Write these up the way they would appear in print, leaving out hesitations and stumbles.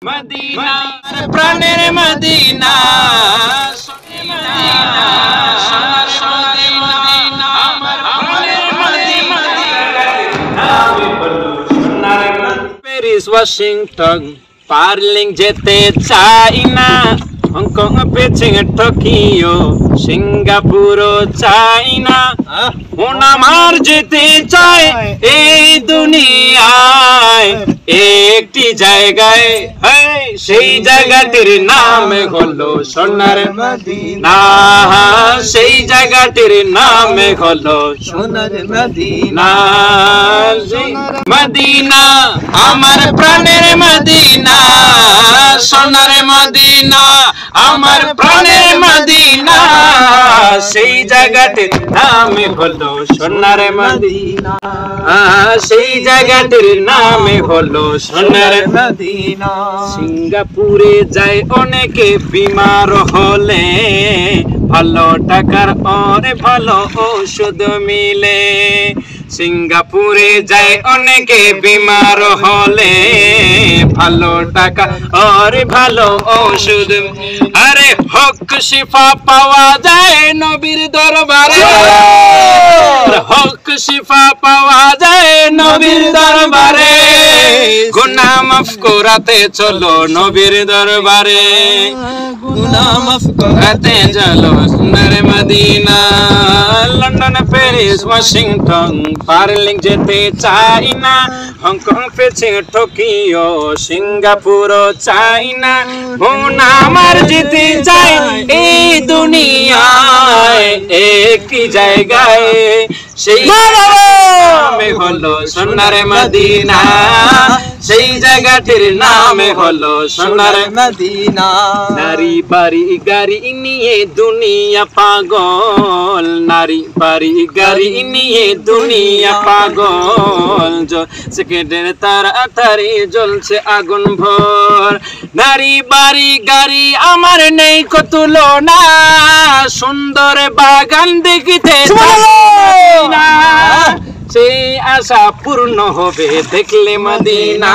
Medina প্রাণের Medina Paris Washington পার্লিং যেতে চাই না, হংকং বেজিং টোকিও সিঙ্গাপুরও চাই না, আমার যেতে চাই এই দুনিয়ায় একটি জায়গায়, সেই জায়গাটির নাম হলো সোনার মদিনা, সেই জায়গাটির নাম হলো সোনার মদিনা। মদিনা আমার প্রাণের মদিনা, সোনার মদিনা আমার প্রাণের মদিনা, সেই জায়গাটির নাম হলো সোনার মদিনা, সেই জায়গাটির নাম হলো সোনার মদিনা। সিঙ্গাপুরে যায় অনেকে বিমার হলে, ভালো টাকার অরে ভালো ঔষধ মিলে। সিঙ্গাপুরে যায় অনেকে বিমার হলে, ভালো টাকা আর ভালো ঔষধ, আরে হক শিফা পাওয়া যায় নবীর দরবারে, হক শিফা পাওয়া যায় নবীর দরবারে, গুনাহ মাফ করাতে চলো নবীর দরবারে, গুনাহ মাফ করাতে চলো সোনার মদিনা। লন্ডন প্যারিস ওয়াশিংটন পার্লিং যেতে চাই না, হংকং বেজিং টোকিও সিঙ্গাপুরও চাই না, আমার যেতে চাই এই দুনিয়ায় একটি জায়গায়, সেই নাম হলো সোনার মদিনা, সেই জায়গাটির নাম হলো সোনার মদিনা। নারী বাড়ি গাড়ি নিয়ে দুনিয়া পাগল, নারী বাড়ি গাড়ি নিয়ে দুনিয়া পাগল, সেকেন্ডের তাড়াতাড়ি জ্বলছে আগুন ভর। নারী বাড়ি গাড়ি আমার নেই কতুলো না, সুন্দর বাগান দেখিতে না, সেই আশা পূর্ণ হবে দেখলে মদিনা,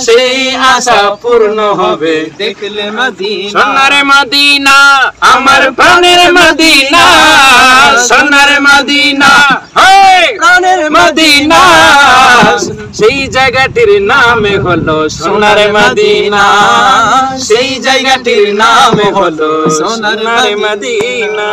সেই আশা পূর্ণ হবে দেখলে মদিনা। সোনার মদিনা আমার প্রাণের মদিনা, সোনার মদিনা প্রাণের মদিনা, সেই জায়গাটির নাম হলো সোনার মদিনা, সেই জায়গাটির নাম হলো সোনার মদিনা।